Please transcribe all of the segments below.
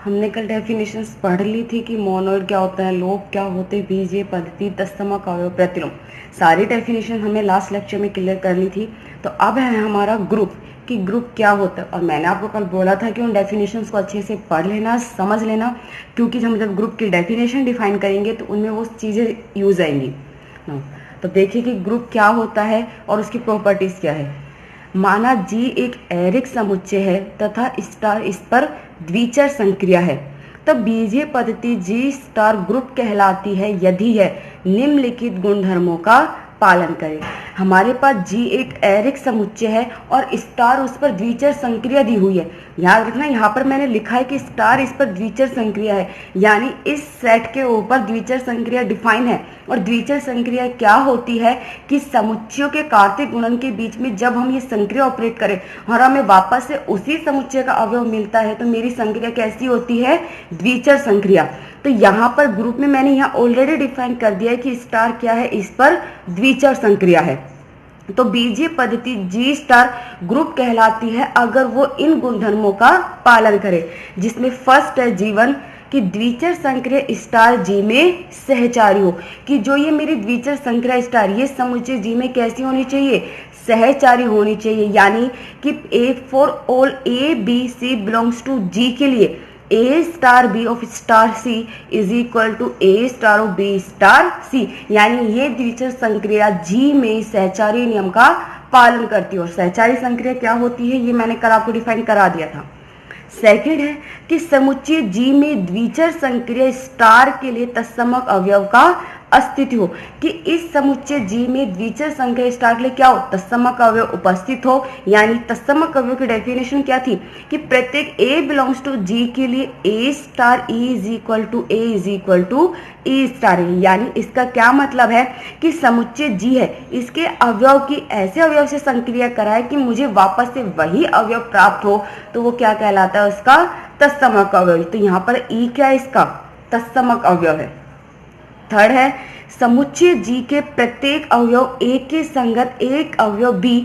हमने कल डेफिनेशंस पढ़ ली थी कि मोनोइड क्या होता है, लोब क्या होते हैं, बीजीय पद्धति, तत्समक अवयव, प्रतिलोम। सारी डेफिनेशन हमने लास्ट लेक्चर में क्लियर कर ली थी। तो अब है हमारा ग्रुप कि ग्रुप क्या होता है। और मैंने आपको कल बोला था कि उन डेफिनेशंस को अच्छे से पढ़ लेना, समझ लेना, क्योंकि हम जब ग्रुप की डेफिनेशन डिफाइन करेंगे तो उनमें वो चीज़ें यूज आएंगी। तो देखिए कि ग्रुप क्या होता है और उसकी प्रॉपर्टीज क्या है। माना जी एक एरिक समुच्चय है तथा स्टार इस पर द्विचर संक्रिया है, तब बीजीय पद्धति जी स्टार ग्रुप कहलाती है यदि यह निम्नलिखित गुणधर्मों का पालन करे। हमारे पास जी एक एरिक समुच्चय है और स्टार उस पर द्विचर संक्रिया दी हुई है। याद रखना, यहाँ पर मैंने लिखा है कि स्टार इस पर द्विचर संक्रिया है, यानी इस सेट के ऊपर द्विचर संक्रिया डिफाइन है। और द्विचर संक्रिया क्या होती है कि समुच्चयों के कार्तीय गुणन के बीच में जब हम ये संक्रिया ऑपरेट करें और हमें वापस से उसी समुच्चय का अवयव मिलता है तो मेरी संक्रिया कैसी होती है, द्विचर संक्रिया। तो यहाँ पर ग्रुप में मैंने यहाँ ऑलरेडी डिफाइन कर दिया है कि स्टार क्या है, इस पर द्विचर संक्रिया है। तो बीजीय पद्धति जी स्टार ग्रुप कहलाती है अगर वो इन गुणधर्मों का पालन करे, जिसमें फर्स्ट है जीवन कि द्विचर संक्रिया स्टार जी में सहचारी हो, कि जो ये मेरी द्विचर संक्रिया स्टार ये समुच्चय जी में कैसी होनी चाहिए, सहचारी होनी चाहिए। यानी कि A for all A B C belongs to G के लिए A star B of star C is equal to A star of B star C, यानी ये द्विचर संक्रिया जी में सहचारी नियम का पालन करती है। और सहचारी संक्रिया क्या होती है ये मैंने कल आपको डिफाइन करा दिया था। सेकंड है कि समुच्चय जी में द्विचर संक्रिया स्टार के लिए तत्समक अवयव का अस्तित्व हो, कि इस समुच्चय जी में द्विचर संक्रिया स्टार के लिए क्या हो, तत्समक अवयव उपस्थित हो। यानी तत्समक अवयव की डेफिनेशन क्या थी कि प्रत्येक ए बिलोंग्स टू जी के लिए A star E is equal to A is equal to E star. यानी इसका क्या मतलब है कि समुच्चय जी है, इसके अवयव की ऐसे अवयव से संक्रिया कराए कि मुझे वापस से वही अवयव प्राप्त हो, तो वो क्या कहलाता है, उसका तत्समक अवयव। तो यहाँ पर ई क्या है, इसका तत्समक अवयव है। थर्ड है समुच्चय जी के प्रत्येक अवयव ए के संगत एक अवयव बी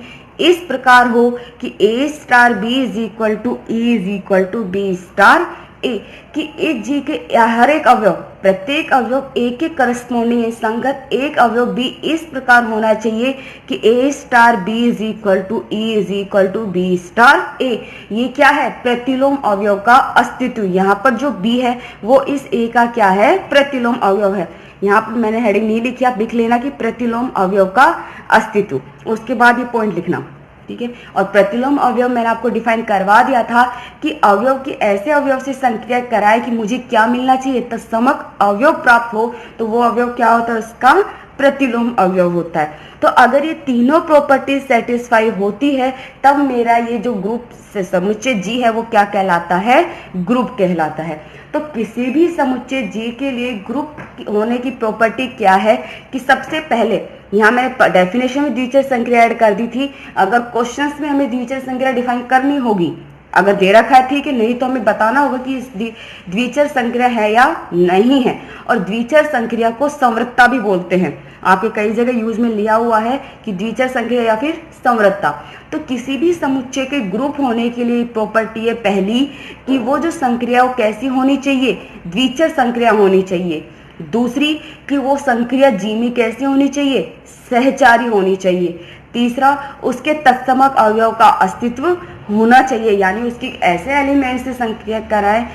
इस प्रकार हो कि A star B is equal to E is equal to B star A, कि इस जी के हर एक अवयव प्रत्येक अवयव ए के करस्पॉन्डिंग संगत एक अवयव बी इस प्रकार होना चाहिए कि A star B is equal to E is equal to B star A. ये क्या है, प्रतिलोम अवयव का अस्तित्व। यहाँ पर जो बी है वो इस ए का क्या है, प्रतिलोम अवयव है। यहाँ पर मैंने हेडिंग नहीं लिखी, आप लिख लेना कि प्रतिलोम अवयव का अस्तित्व, उसके बाद ये पॉइंट लिखना, ठीक है। और प्रतिलोम अवयव मैंने आपको डिफाइन करवा दिया था कि अवयव की ऐसे अवयव से संक्रिया कराए कि मुझे क्या मिलना चाहिए, तत्समक अवयव प्राप्त हो, तो वो अवयव क्या होता है, उसका प्रतिलोम अवयव होता है। तो अगर ये तीनों प्रॉपर्टीज सेटिस्फाई होती है तब मेरा ये जो ग्रुप से समुच्चय जी है वो क्या कहलाता है, ग्रुप कहलाता है। तो किसी भी समुच्चय जी के लिए ग्रुप होने की प्रॉपर्टी क्या है कि सबसे पहले यहाँ मैंने डेफिनेशन में द्विचर संक्रिया ऐड कर दी थी। अगर क्वेश्चंस में हमें द्विचर संक्रिया डिफाइन करनी होगी, अगर दे रखा है ठीक है, नहीं तो हमें बताना होगा कि द्विचर संक्रिया है या नहीं है। और द्विचर संक्रिया को संवृत्ता भी बोलते हैं, आपके कई जगह यूज में लिया हुआ है कि द्विचर संक्रिया या फिर संवृत्ता। तो किसी भी समुच्चय के ग्रुप होने के लिए प्रॉपर्टी है पहली कि वो जो संक्रिया वो कैसी होनी चाहिए, द्विचर संक्रिया होनी चाहिए। दूसरी कि वो संक्रिया जी में कैसी होनी चाहिए, सहचारी होनी चाहिए। तीसरा उसके तत्समक अवयव का अस्तित्व होना चाहिए, यानी उसकी ऐसे एलिमेंट से संक्रिया कराए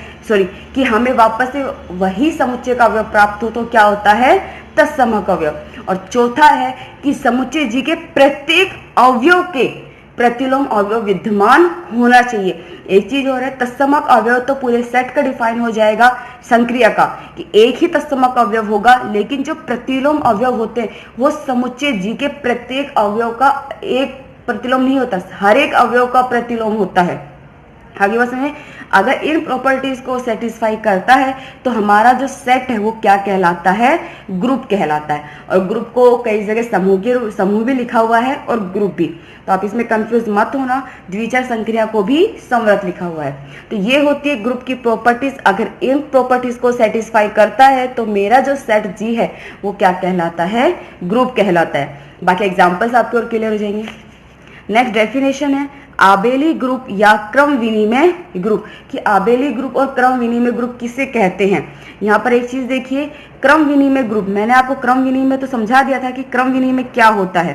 कि हमें वापस से वही समुच्चय का अवयव प्राप्त हो, तो क्या होता है, तत्समक अवयव। और चौथा है कि समुच्चय जी के प्रत्येक अवयव के प्रतिलोम अवयव विद्यमान होना चाहिए। एक चीज और है, तत्समक अवयव तो पूरे सेट का डिफाइन हो जाएगा संक्रिया का कि एक ही तत्समक अवयव होगा, लेकिन जो प्रतिलोम अवयव होते हैं वो समुच्चय जी के प्रत्येक अवयव का एक प्रतिलोम नहीं होता, हर एक अवयव का प्रतिलोम होता है। आगे बस में अगर इन प्रॉपर्टीज को सेटिस्फाई करता है तो हमारा जो सेट है वो क्या कहलाता है, ग्रुप कहलाता है। और ग्रुप को कई जगह समूह भी लिखा हुआ है और ग्रुप भी, तो आप इसमें कंफ्यूज मत होना, द्विचर संक्रिया को भी संवृत लिखा हुआ है। तो ये होती है ग्रुप की प्रॉपर्टीज। अगर इन प्रॉपर्टीज को सेटिस्फाई करता है तो मेरा जो सेट जी है वो क्या कहलाता है, ग्रुप कहलाता है। बाकी एग्जाम्पल्स आपके और क्लियर हो जाएंगे। नेक्स्ट डेफिनेशन है आबेली ग्रुप या क्रम विनिमय ग्रुप, कि आबेली ग्रुप और क्रम विनिमय ग्रुप किसे कहते हैं। यहाँ पर एक चीज देखिए, क्रम विनिमय ग्रुप, मैंने आपको क्रम विनिमय तो समझा दिया था कि क्रम विनिमय क्या होता है,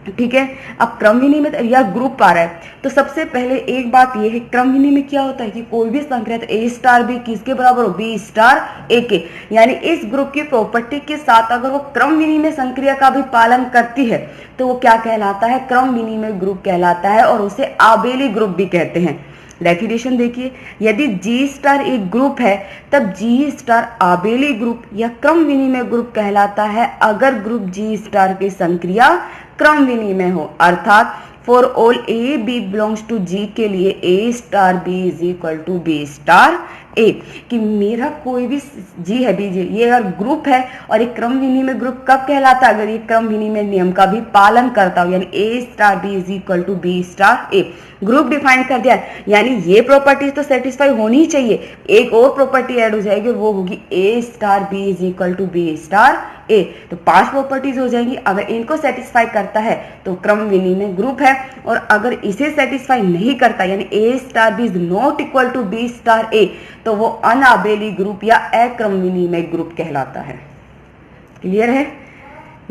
ठीक है। अब क्रम विनिमय या ग्रुप आ रहा है, तो सबसे पहले एक बात यह है, क्रम विनिमय क्या होता है कि कोई भी संख्या तो ए स्टार बी किसके बराबर हो, बी स्टार ए के, यानी इस ग्रुप की प्रॉपर्टी के साथ अगर वो क्रम विनिमय संक्रिया का भी पालन करती है तो वो क्या कहलाता है, क्रम विनिमय ग्रुप कहलाता है, और उसे आबेली ग्रुप भी कहते हैं। डेफिनेशन देखिए, यदि जी स्टार एक ग्रुप है तब जी स्टार आबेली ग्रुप या क्रम विनिमय ग्रुप कहलाता है अगर ग्रुप जी स्टार की संक्रिया क्रम विनिमय हो, अर्थात for all A B belongs to G के लिए A star B is equal to B star A, कि मेरा कोई भी जी है बी जी, ये अगर ग्रुप है और एक क्रम विनिमय ग्रुप कब कहलाता है, अगर ये क्रम विनिमय नियम का भी पालन करता हो, यानी A star B is equal to B star A. Group define कर दिया, यानी ये प्रॉपर्टीज तो सेटिस्फाई होनी ही चाहिए, एक और प्रॉपर्टी ऐड हो जाएगी और वो होगी A star B is equal to B star A, तो 5 प्रॉपर्टीज हो जाएंगी। अगर इनको सेटिस्फाई करता है तो क्रम विनिमय ग्रुप है, और अगर इसे सेटिस्फाई नहीं करता यानी A star B is not equal to B star A, तो वो अनाबेली ग्रुप या अक्रम विनिमय ग्रुप कहलाता है। क्लियर है?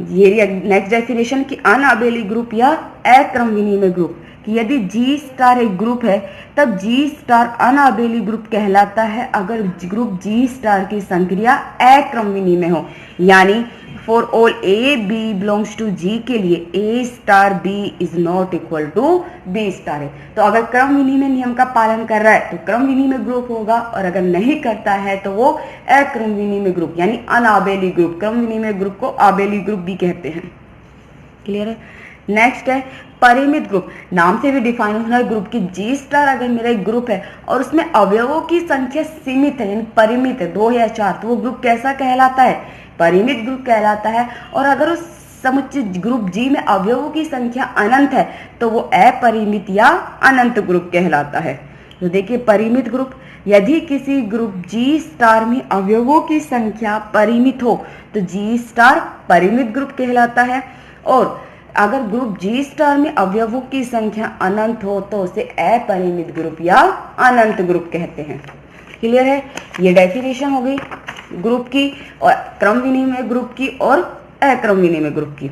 ये नेक्स्ट डेफिनेशन कि अनाबेली ग्रुप या अक्रम विनिमय ग्रुप, कि यदि जी स्टार एक ग्रुप है तब जी स्टार अनाबेली ग्रुप कहलाता है अगर ग्रुप जी स्टार की संक्रिया अक्रम विनिमय हो, यानी for all A B belongs to G के लिए A star B is not equal to B star है। तो अगर क्रम विनिमय नियम का पालन कर रहा है तो क्रम विनिमय ग्रुप होगा, और अगर नहीं करता है तो वो अक्रम विनिमय ग्रुप यानी अनाबेली ग्रुप, क्रम विनिमय ग्रुप को आबेली ग्रुप भी कहते हैं। क्लियर है? नेक्स्ट है परिमित ग्रुप, नाम से भी डिफाइन होना है ग्रुप की जी स्टार अगर मेरा एक ग्रुप है और उसमें अवयवों की संख्या सीमित है यानी परिमित है 2 या 4, तो वो ग्रुप कैसा कहलाता है, परिमित ग्रुप कहलाता है। और अगर उस समुच्चय ग्रुप जी में अवयवों की संख्या अनंत है तो वो अपरिमित या अनंत ग्रुप कहलाता है। तो देखिए परिमित ग्रुप, यदि किसी ग्रुप जी स्टार में अवयवों की संख्या परिमित हो तो जी स्टार परिमित ग्रुप कहलाता है, और अगर ग्रुप जी स्टार में अवयवों की संख्या अनंत हो तो उसे अपरिमित ग्रुप या अनंत ग्रुप कहते हैं। क्लियर है? ये डेफिनेशन हो गई ग्रुप की, और क्रम विनिमय ग्रुप की और अक्रम विनिमय ग्रुप की।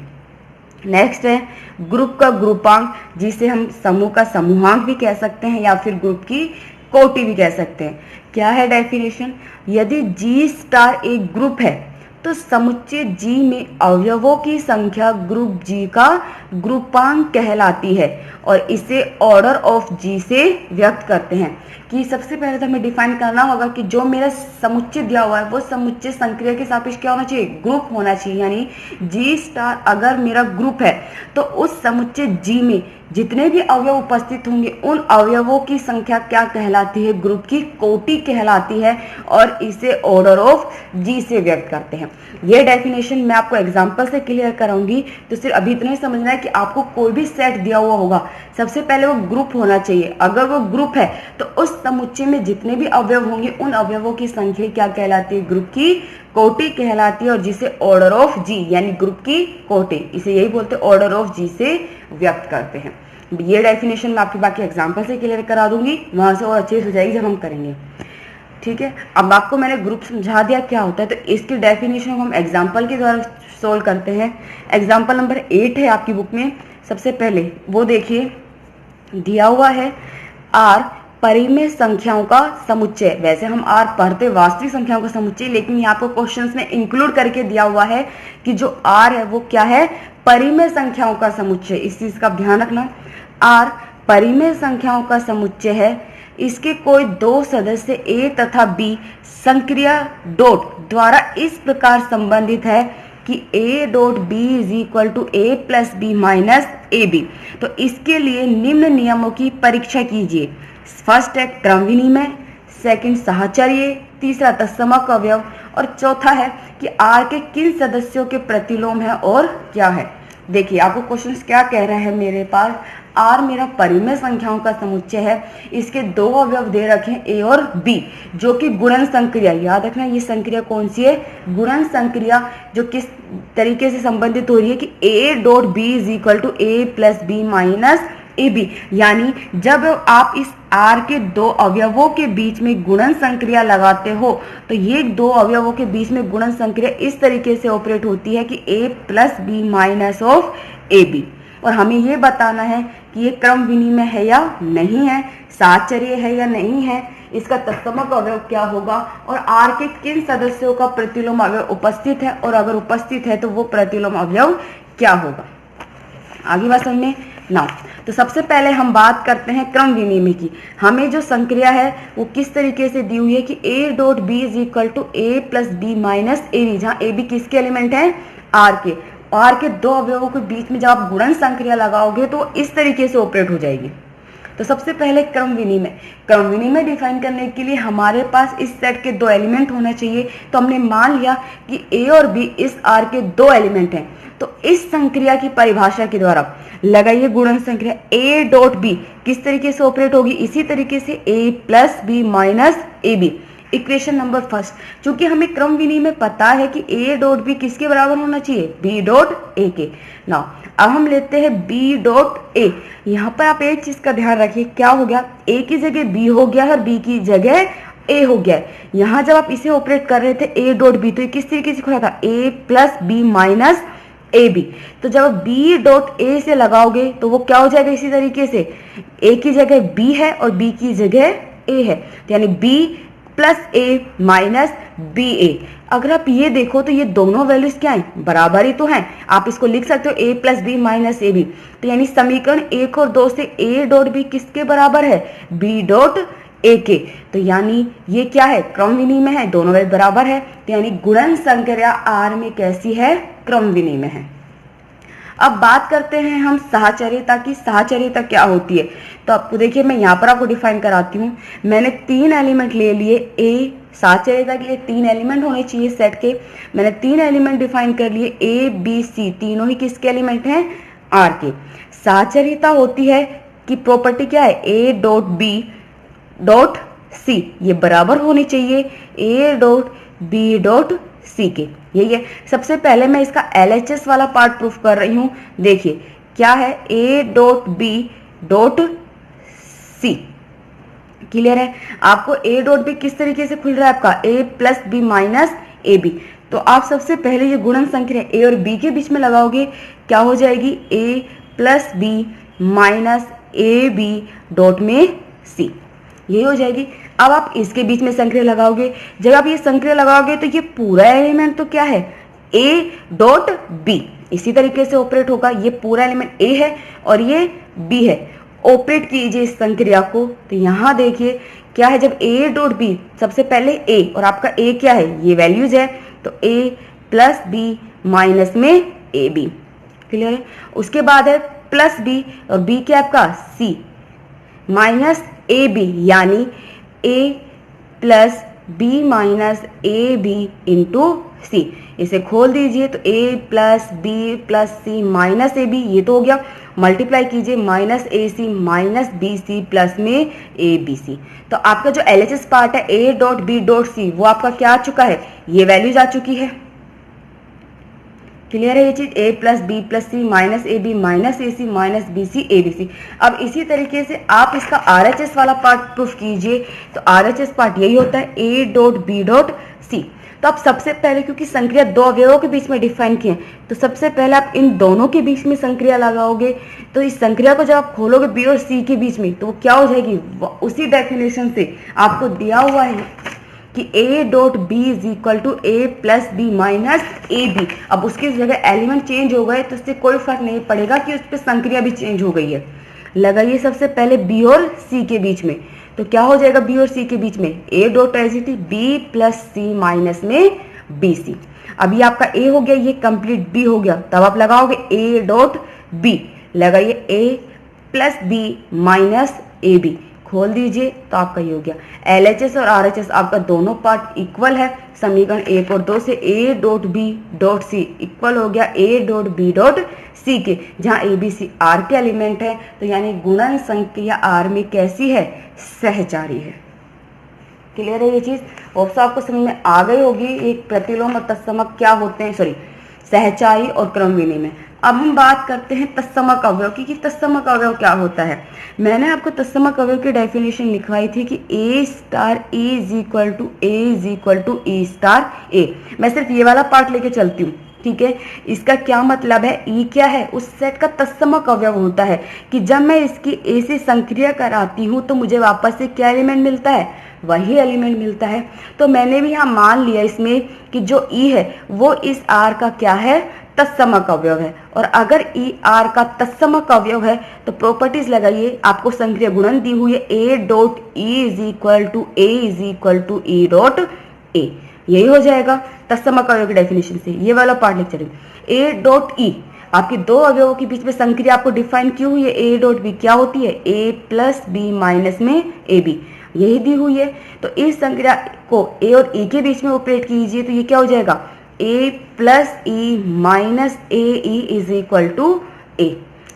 नेक्स्ट है ग्रुप का ग्रुपांक, जिसे हम समूह का समूहांक भी कह सकते हैं या फिर ग्रुप की कोटि भी कह सकते हैं। क्या है डेफिनेशन? यदि जी स्टार एक ग्रुप है तो समुच्चय जी में अवयवों की संख्या ग्रुप जी का ग्रुपांक कहलाती है, और इसे ऑर्डर ऑफ जी से व्यक्त करते हैं। कि सबसे पहले तो हमें डिफाइन करना होगा कि जो मेरा समुच्चय दिया हुआ है वो समुच्चय संक्रिया के सापेक्ष क्या होना चाहिए, ग्रुप होना चाहिए। यानी जी स्टार अगर मेरा ग्रुप है तो उस समुच्चय जी में जितने भी अवयव उपस्थित होंगे उन अवयवों की संख्या क्या कहलाती है, ग्रुप की कोटि कहलाती है, और इसे ऑर्डर ऑफ जी से व्यक्त करते हैं। ये डेफिनेशन मैं आपको एग्जांपल से क्लियर कराऊंगी, तो सिर्फ अभी इतना ही समझना है कि आपको कोई भी सेट दिया हुआ होगा, सबसे पहले वो ग्रुप होना चाहिए। अगर वो ग्रुप है तो उस समुच्चय में जितने भी अवयव होंगे उन अवयवों की संख्या क्या कहलाती है, ग्रुप की कोटि कहलाती है, और जिसे ऑर्डर ऑफ जी यानी ग्रुप की कोटि, इसे यही बोलते हैं ऑर्डर ऑफ जी से व्यक्त करते हैं। ये डेफिनेशन मैं आपकी बाकी एग्जांपल से क्लियर करा दूंगी, वहां से और अच्छे से हो जाएगी जब हम करेंगे। ठीक है, अब आपको मैंने ग्रुप समझा दिया क्या होता है, तो इसकी डेफिनेशन को हम एग्जांपल के द्वारा सोल्व करते हैं। एग्जांपल नंबर 8 है आपकी बुक में। सबसे पहले वो देखिए, दिया हुआ है आर परिमेय संख्याओं का समुच्चय। वैसे हम आर पढ़ते वास्तविक संख्याओं का समुच्चय, लेकिन यहाँ पर क्वेश्चंस में इंक्लूड करके दिया हुआ है कि जो आर है वो क्या है, परिमेय संख्याओं का समुच्चय। इस चीज का ध्यान रखना। आर परिमेय संख्याओं का समुच्चय है, इसके कोई 2 सदस्य ए तथा बी संक्रिया डॉट द्वारा इस प्रकार संबंधित है कि a dot B is equal to A plus B minus A B. तो इसके लिए निम्न नियमों की परीक्षा कीजिए। फर्स्ट है क्रम विनिमय, सेकंड साहचर्य, तीसरा तत्समक अवयव, और चौथा है कि आर के किन सदस्यों के प्रतिलोम है और क्या है। देखिए आपको क्वेश्चंस क्या कह रहे हैं मेरे पास, आर मेरा परिमेय संख्याओं का समुच्चय है, इसके 2 अवयव दे रखे हैं ए और बी, जो कि गुणन संक्रिया, याद रखना ये संक्रिया कौन सी है, गुणन संक्रिया, जो किस तरीके से संबंधित हो रही है कि A dot B is equal to A plus B minus A B. यानी जब आप इस आर के दो अवयवों के बीच में गुणन संक्रिया लगाते हो तो ये दो अवयवों के बीच में गुणन संक्रिया इस तरीके से ऑपरेट होती है कि A plus B minus of A B. और हमें ये बताना है कि ये क्रम विनिमय है या नहीं है, साहचर्य है या नहीं है, इसका तत्समक अवयव क्या होगा और आर के किन सदस्यों का प्रतिलोम अवयव उपस्थित है, और अगर उपस्थित है तो वो प्रतिलोम अवयव क्या होगा। आगे बात समझ में ना। तो सबसे पहले हम बात करते हैं क्रम विनिमय की। हमें जो संक्रिया है वो किस तरीके से दी हुई है कि A dot B is equal to A plus B minus A B, जहाँ ए बी किसके एलिमेंट है, आर के। आर के दो अवयवों के बीच में जब आप गुणन संक्रिया लगाओगे तो इस तरीके से ऑपरेट हो जाएगी। तो सबसे पहले क्रम विनिमय डिफाइन करने के लिए हमारे पास इस सेट के दो एलिमेंट होना चाहिए। तो हमने मान लिया कि ए और बी इस आर के दो एलिमेंट हैं। तो इस संक्रिया की परिभाषा के द्वारा लगाइए गुणन संक्रिया ए डॉट बी किस तरीके से ऑपरेट होगी, इसी तरीके से A plus B minus A B. Equation number first, चूंकि हमें क्रम विनिमय पता है कि ए डॉट बी किसके बराबर होना चाहिए, बी डॉट ए के। नाउ अब हम लेते हैं बी डॉट ए। यहाँ पर आप एक चीज का ध्यान रखिए, क्या हो गया, ए की जगह बी हो गया और बी की जगह ए हो गया। यहाँ जब आप इसे ऑपरेट कर रहे थे ए डॉट बी, तो ये किस तरीके से खुला था, A plus B minus A B. तो जब बी डॉट ए से लगाओगे तो वो क्या हो जाएगा, इसी तरीके से ए की जगह बी है और बी की जगह ए है, तो यानी बी प्लस ए माइनस बी ए। अगर आप ये देखो तो ये दोनों वैल्यूज क्या हैं, बराबर ही तो हैं। आप इसको लिख सकते हो A plus B minus A B. तो यानी समीकरण 1 और 2 से ए डॉट बी किसके बराबर है, बी डॉट ए के। तो यानी ये क्या है, क्रम विनिमय है, दोनों वैल्यू बराबर है। तो यानी गुणन संक्रिया आर में कैसी है, क्रम विनिमय है। अब बात करते हैं हम साहचर्यता की। साहचर्यता क्या होती है, तो आपको देखिए मैं यहाँ पर आपको डिफाइन कराती हूँ। मैंने 3 एलिमेंट ले लिए, ए साहचर्यता के लिए 3 एलिमेंट होने चाहिए सेट के। मैंने 3 एलिमेंट डिफाइन कर लिए, ए बी सी, तीनों ही किसके एलिमेंट हैं, आर के। साहचर्यता होती है कि प्रॉपर्टी क्या है, ए डॉट बी डॉट सी, ये बराबर होनी चाहिए A dot B dot C के। यही है। सबसे पहले मैं इसका LHS वाला पार्ट प्रूफ कर रही हूं। देखिए क्या है, ए dot B dot C, clear है। आपको ए डॉट बी किस तरीके से खुल रहा है, आपका A plus B minus A B. तो आप सबसे पहले ये गुणन संक्रिया ए और बी के बीच में लगाओगे, क्या हो जाएगी, A plus B minus A B dot में सी, यही हो जाएगी। अब आप इसके बीच में संक्रिया लगाओगे, जब आप ये संक्रिया लगाओगे तो ये पूरा एलिमेंट तो क्या है, ए डॉट बी, इसी तरीके से ऑपरेट होगा। ये पूरा एलिमेंट ए है और ये बी है। ऑपरेट कीजिए इस संक्रिया को, तो यहाँ देखिए क्या है, जब ए डॉट बी, सबसे पहले ए और आपका ए क्या है, ये वैल्यूज है, तो ए प्लस बी माइनस में ए बी, क्लियर है। उसके बाद है प्लस बी और बी क्या आपका सी माइनस ए बी, यानी A plus B minus A B into C. इसे खोल दीजिए तो A plus B plus C minus A B, ये तो हो गया। मल्टीप्लाई कीजिए minus A C minus B C plus में ए बी सी। तो आपका जो LHS part A A dot B dot सी, वो आपका क्या आ चुका है, ये वैल्यूज आ चुकी है। क्लियर है ये चीज, A plus B plus C minus A B minus A C minus B C A B C. अब इसी तरीके से आप इसका RHS वाला पार्ट प्रूफ कीजिए, तो RHS पार्ट यही होता है ए डॉट बी डॉट सी। तो आप सबसे पहले, क्योंकि संक्रिया दो अवयवों के बीच में डिफाइन किए, तो सबसे पहले आप इन दोनों के बीच में संक्रिया लगाओगे। तो इस संक्रिया को जब आप खोलोगे बी और सी के बीच में, तो वो क्या हो जाएगी, उसी डेफिनेशन से आपको दिया हुआ है कि A dot B is equal to A plus B minus A B. अब उसकी जगह एलिमेंट चेंज हो गए तो इससे कोई फर्क नहीं पड़ेगा कि उस पर संक्रिया भी चेंज हो गई है। लगाइए सबसे पहले बी और सी के बीच में, तो क्या हो जाएगा बी और सी के बीच में, A dot as it is B plus C minus में बी सी। अभी आपका ए हो गया, ये कंप्लीट बी हो गया, तब आप लगाओगे ए डॉट बी, लगाइए A plus B minus A B, खोल दीजिए तो आपका ये हो गया। LHS और RHS आपका दोनों पार्ट इक्वल है। समीकरण 1 और 2 से A dot B dot C equal हो गया A dot B dot C के, जहाँ ए बी सी आर के एलिमेंट है। तो यानी गुणन संक्रिया आर में कैसी है, सहचारी है। क्लियर है ये चीज, होप्स आपको समझ में आ गई होगी। एक प्रतिलोम और तत्समक क्या होते हैं, सॉरी सहचारी और क्रम विनिमय। अब हम बात करते हैं तत्समक अवयव की कि तत्समक अवयव क्या होता है। मैंने आपको तत्समक अवयव की डेफिनेशन लिखवाई थी कि A star A is equal to A star A. मैं सिर्फ ये वाला पार्ट लेके चलती हूँ, ठीक है। इसका क्या मतलब है, ई क्या है, उस सेट का तत्समक अवयव होता है कि जब मैं इसकी ए से संक्रिया कराती हूँ तो मुझे वापस से क्या एलिमेंट मिलता है, वही एलिमेंट मिलता है। तो मैंने भी यहाँ मान लिया इसमें कि जो ई है वो इस आर का क्या है, तत्समक अवयव है। और अगर ई आर का तत्समक अवयव है तो प्रॉपर्टीज लगाइए, आपको संक्रिया गुणन दी हुई है ए dot E is equal to E dot A, यही हो जाएगा तत्समक अवयव की डेफिनेशन से। ये वाला पार्ट लिख चलेंगे। ए डॉट ई आपके दो अवयवों के बीच में संक्रिया आपको डिफाइन की हुई है, ए डॉट बी क्या होती है, ए प्लस बी माइनस में ए बी, यही दी हुई है। तो इस संक्रिया को ए और ई के बीच में ऑपरेट कीजिए तो ये क्या हो जाएगा, A plus E minus A E is equal to A,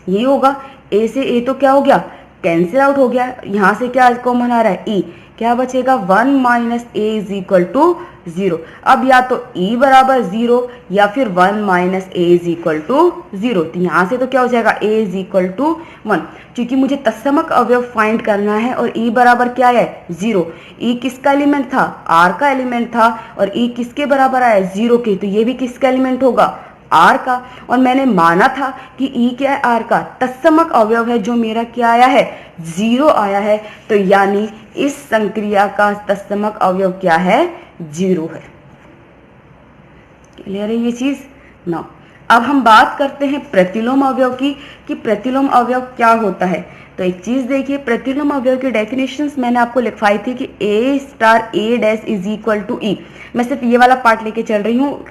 यही होगा। ए से ए तो क्या हो गया, कैंसिल आउट हो गया, यहाँ से क्या कॉमन आ रहा है, ई, क्या बचेगा 1 minus A is equal to 0। अब या तो ई बराबर 0 या फिर 1 minus A is equal to 0। तो यहाँ से तो क्या हो जाएगा, ए इज इक्वल टू 1, क्योंकि मुझे तत्समक अवयव फाइंड करना है और ई बराबर क्या है 0। ई किसका एलिमेंट था, आर का एलिमेंट था, और ई किसके बराबर आया, 0 के, तो ये भी किसका एलिमेंट होगा, आर का। और मैंने माना था कि ई क्या है, आर का तत्समक अवयव है, जो मेरा क्या आया है, 0 आया है। तो यानी इस संक्रिया का तत्समक अवयव क्या है, 0 है। क्लियर है ये चीज ना। अब हम बात करते हैं प्रतिलोम अवयव की कि प्रतिलोम अवयव क्या होता है। तो एक चीज देखिए, प्रतिलोम अवयव की डेफिनेशंस मैंने आपको लिखवाई थी कि A star A dash is equal to E. मैं सिर्फ ये वाला पार्ट लेके चल रही हूँ,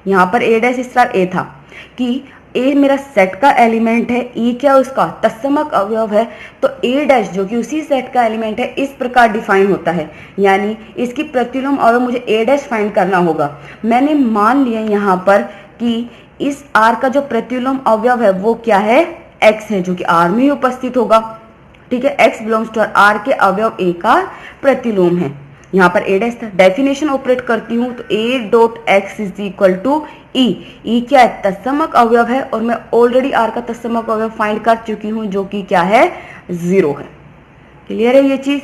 यहाँ पर ए डैश स्टार ए था कि ए मेरा सेट का एलिमेंट है, ई क्या उसका तत्समक अवयव है। तो ए डैश जो कि उसी सेट का एलिमेंट है इस प्रकार डिफाइन होता है, यानी इसकी प्रतिलोम अवयव मुझे ए डैश फाइंड करना होगा। मैंने मान लिया यहाँ पर कि इस आर का जो प्रतिलोम अवयव है वो क्या है, एक्स है, जो कि आर में ही उपस्थित होगा, ठीक है। एक्स बिलोंग्स टू आर के अवयव ए का प्रतिलोम है। यहाँ पर ए डैश था, डेफिनेशन ऑपरेट करती हूँ तो A dot X is equal to E. E क्या है, तत्समक अवयव है, और मैं ऑलरेडी आर का तत्समक अवयव फाइंड कर चुकी हूँ जो कि क्या है, 0 है। क्लियर है ये चीज।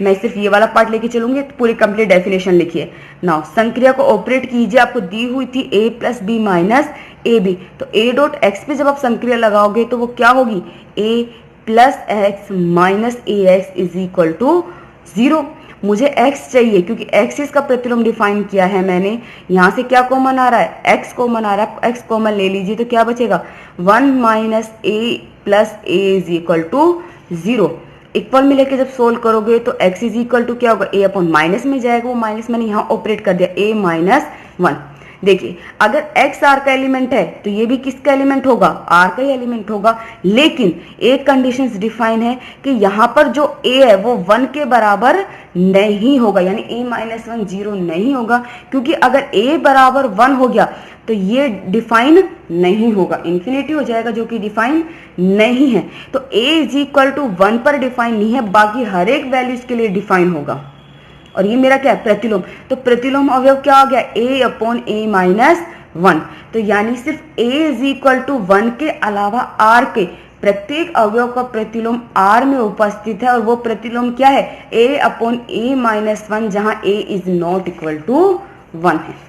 मैं सिर्फ ये वाला पार्ट लेके चलूंगी, तो पूरी कंप्लीट डेफिनेशन लिखिए। नाउ संक्रिया को ऑपरेट कीजिए, आपको दी हुई थी A plus B minus A B. तो ए डॉट एक्स पे जब आप संक्रिया लगाओगे तो वो क्या होगी, A plus X minus A X is equal to 0। मुझे x चाहिए क्योंकि x इसका प्रतिलोम डिफाइन किया है मैंने। यहाँ से क्या कॉमन आ रहा है, x कॉमन आ रहा है, x कॉमन ले लीजिए तो क्या बचेगा, 1 minus A plus A is equal to 0। Equal में लेके जब सोल्व करोगे तो x इज इक्वल टू क्या होगा, a अपॉन माइनस में जाएगा, वो माइनस मैंने यहाँ ऑपरेट कर दिया, a माइनस 1। देखिए अगर x r का एलिमेंट है तो ये भी किसका एलिमेंट होगा, r का ही एलिमेंट होगा। लेकिन एक कंडीशन डिफाइन है कि यहाँ पर जो a है वो 1 के बराबर नहीं होगा, यानी a माइनस 1 0 नहीं होगा, क्योंकि अगर a बराबर 1 हो गया तो ये डिफाइन नहीं होगा, इन्फिनिटी हो जाएगा जो कि डिफाइन नहीं है। तो a इज इक्वल टू 1 पर डिफाइन नहीं है, बाकी हर एक वैल्यूज के लिए डिफाइन होगा। और ये मेरा क्या है, प्रतिलोम। तो प्रतिलोम अवयव क्या हो गया, a अपॉन a माइनस 1। तो यानी सिर्फ a इज इक्वल टू 1 के अलावा r के प्रत्येक अवयव का प्रतिलोम r में उपस्थित है, और वो प्रतिलोम क्या है, a अपॉन a माइनस 1, जहां a is not equal to 1 है।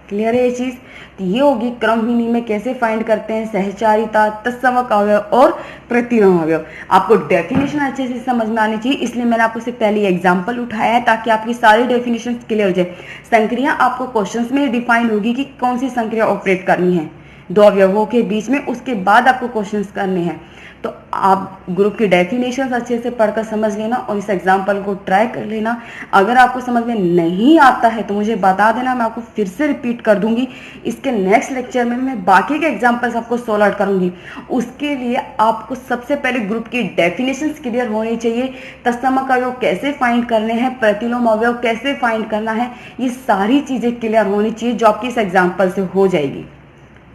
क्लियर है ये चीज। तो ये होगी क्रमहीनी में कैसे फाइंड करते हैं सहचारिता, तत्समक अवयव और प्रतिलोम अवयव। आपको डेफिनेशन अच्छे से समझ में आनी चाहिए, इसलिए मैंने आपको सिर्फ पहले एग्जांपल उठाया है ताकि आपकी सारी डेफिनेशन क्लियर हो जाए। संक्रिया आपको क्वेश्चंस में डिफाइन होगी कि कौन सी संक्रिया ऑपरेट करनी है दो अवयवों के बीच में, उसके बाद आपको क्वेश्चंस करने हैं। तो आप ग्रुप की डेफिनेशंस अच्छे से पढ़कर समझ लेना और इस एग्जाम्पल को ट्राई कर लेना। अगर आपको समझ में नहीं आता है तो मुझे बता देना, मैं आपको फिर से रिपीट कर दूंगी। इसके नेक्स्ट लेक्चर में मैं बाकी के एग्जाम्पल्स आपको सॉल्व आउट करूंगी। उसके लिए आपको सबसे पहले ग्रुप की डेफिनेशंस क्लियर होनी चाहिए, तत्समक अवयव कैसे फाइंड करने हैं, प्रतिलोम अवयव कैसे फाइंड करना है, ये सारी चीजें क्लियर होनी चाहिए जो आपकी इस एग्जाम्पल से हो जाएगी।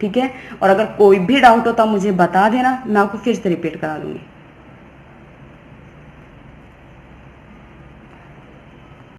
ठीक है, और अगर कोई भी डाउट हो तो मुझे बता देना, मैं आपको फिर से रिपीट करा दूंगी।